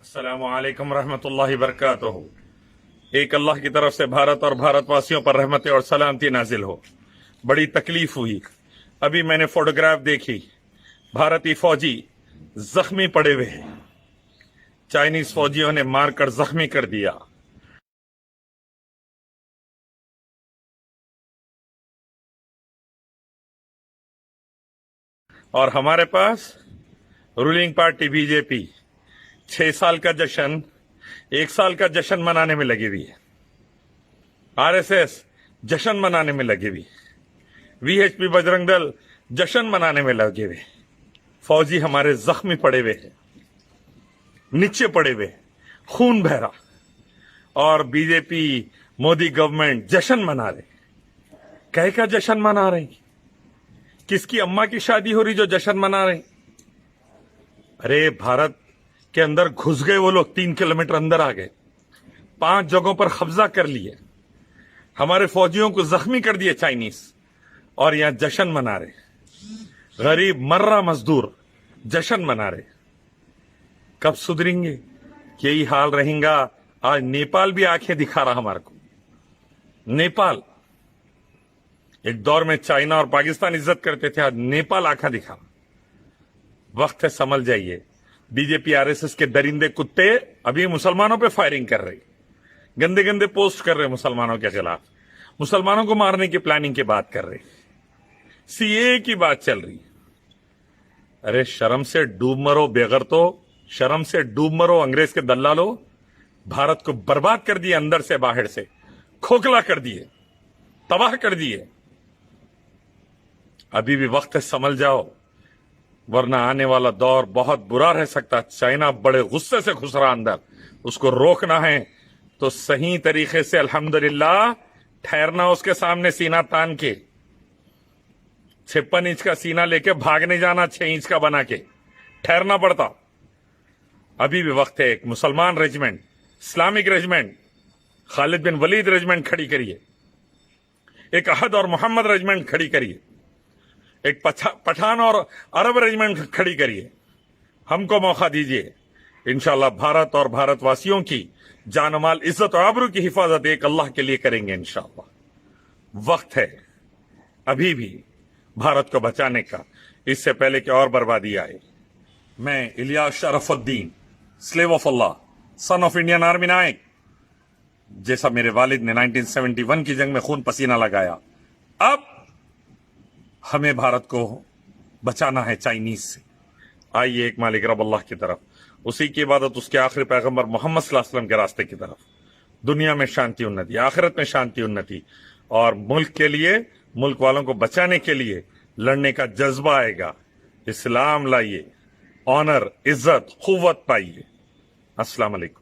अस्सलामु अलैकुम रहमतुल्लाहि वबरकातुहू। एक अल्लाह की तरफ से भारत और भारतवासियों पर रहमतें और सलामती नाजिल हो। बड़ी तकलीफ हुई। अभी मैंने फोटोग्राफ देखी, भारतीय फौजी जख्मी पड़े हुए हैं। चाइनीज फौजियों ने मारकर जख्मी कर दिया। और हमारे पास रूलिंग पार्टी बीजेपी 6 साल का जश्न 1 साल का जश्न मनाने में लगी हुई है। आरएसएस जश्न मनाने में लगी हुई, वीएचपी बजरंग दल जश्न मनाने में लगे हुए। फौजी हमारे जख्मी पड़े हुए हैं, नीचे पड़े हुए, खून बह रहा, और बीजेपी मोदी गवर्नमेंट जश्न मना रहे। कह का जश्न मना रहे? किसकी अम्मा की शादी हो रही जो जश्न मना रहे? अरे भारत के अंदर घुस गए वो लोग, 3 किलोमीटर अंदर आ गए, 5 जगहों पर कब्जा कर लिए, हमारे फौजियों को जख्मी कर दिए चाइनीज, और यहां जश्न मना रहे। गरीब मर्रा मजदूर जश्न मना रहे। कब सुधरेंगे? यही हाल रहेगा। आज नेपाल भी आंखें दिखा रहा हमारे को। नेपाल, एक दौर में चाइना और पाकिस्तान इज्जत करते थे, आज नेपाल आंखें दिखा। वक्त है, समझ जाइए। बीजेपी आरएसएस के दरिंदे कुत्ते अभी मुसलमानों पे फायरिंग कर रहे, गंदे गंदे पोस्ट कर रहे मुसलमानों के खिलाफ, मुसलमानों को मारने की प्लानिंग की बात कर रहे, सीए की बात चल रही। अरे शर्म से डूब मरो बेगर, तो शर्म से डूब मरो अंग्रेज के दल्लालो। भारत को बर्बाद कर दिए, अंदर से बाहर से खोखला कर दिए, तबाह कर दिए। अभी भी वक्त है, समझ जाओ, वरना आने वाला दौर बहुत बुरा रह सकता। चाइना बड़े गुस्से से घुस रहा अंदर, उसको रोकना है तो सही तरीके से अल्हम्दुलिल्लाह ठहरना उसके सामने सीना तान के। 56 इंच का सीना लेके भागने जाना, 6 इंच का बना के ठहरना पड़ता। अभी भी वक्त है। एक मुसलमान रेजिमेंट, इस्लामिक रेजिमेंट, खालिद बिन वलीद रेजिमेंट खड़ी करिए, एक अहद और मोहम्मद रेजिमेंट खड़ी करिए, एक पठान और अरब रेजिमेंट खड़ी करिए। हमको मौका दीजिए। इंशाल्लाह भारत और भारतवासियों की जान माल, इज्जत और आबरू की हिफाजत एक अल्लाह के लिए करेंगे इंशाल्लाह। वक्त है अभी भी भारत को बचाने का, इससे पहले कि और बर्बादी आए। मैं Ilyas Sharafuddin, slave of Allah, son of Indian army Naik, जैसा मेरे वालिद ने 1971 की जंग में खून पसीना लगाया, अब हमें भारत को बचाना है चाइनीज से। आइए एक मालिक रब अल्लाह की तरफ, उसी की इबादत उसके आखिरी पैगंबर मोहम्मद सल्लल्लाहु अलैहि वसल्लम के रास्ते की तरफ। दुनिया में शांति उन्नति, आखिरत में शांति उन्नति, और मुल्क के लिए, मुल्क वालों को बचाने के लिए लड़ने का जज्बा आएगा। इस्लाम लाइए, ऑनर, इज्जत, कुव्वत पाइए। अस्सलाम वालेकुम।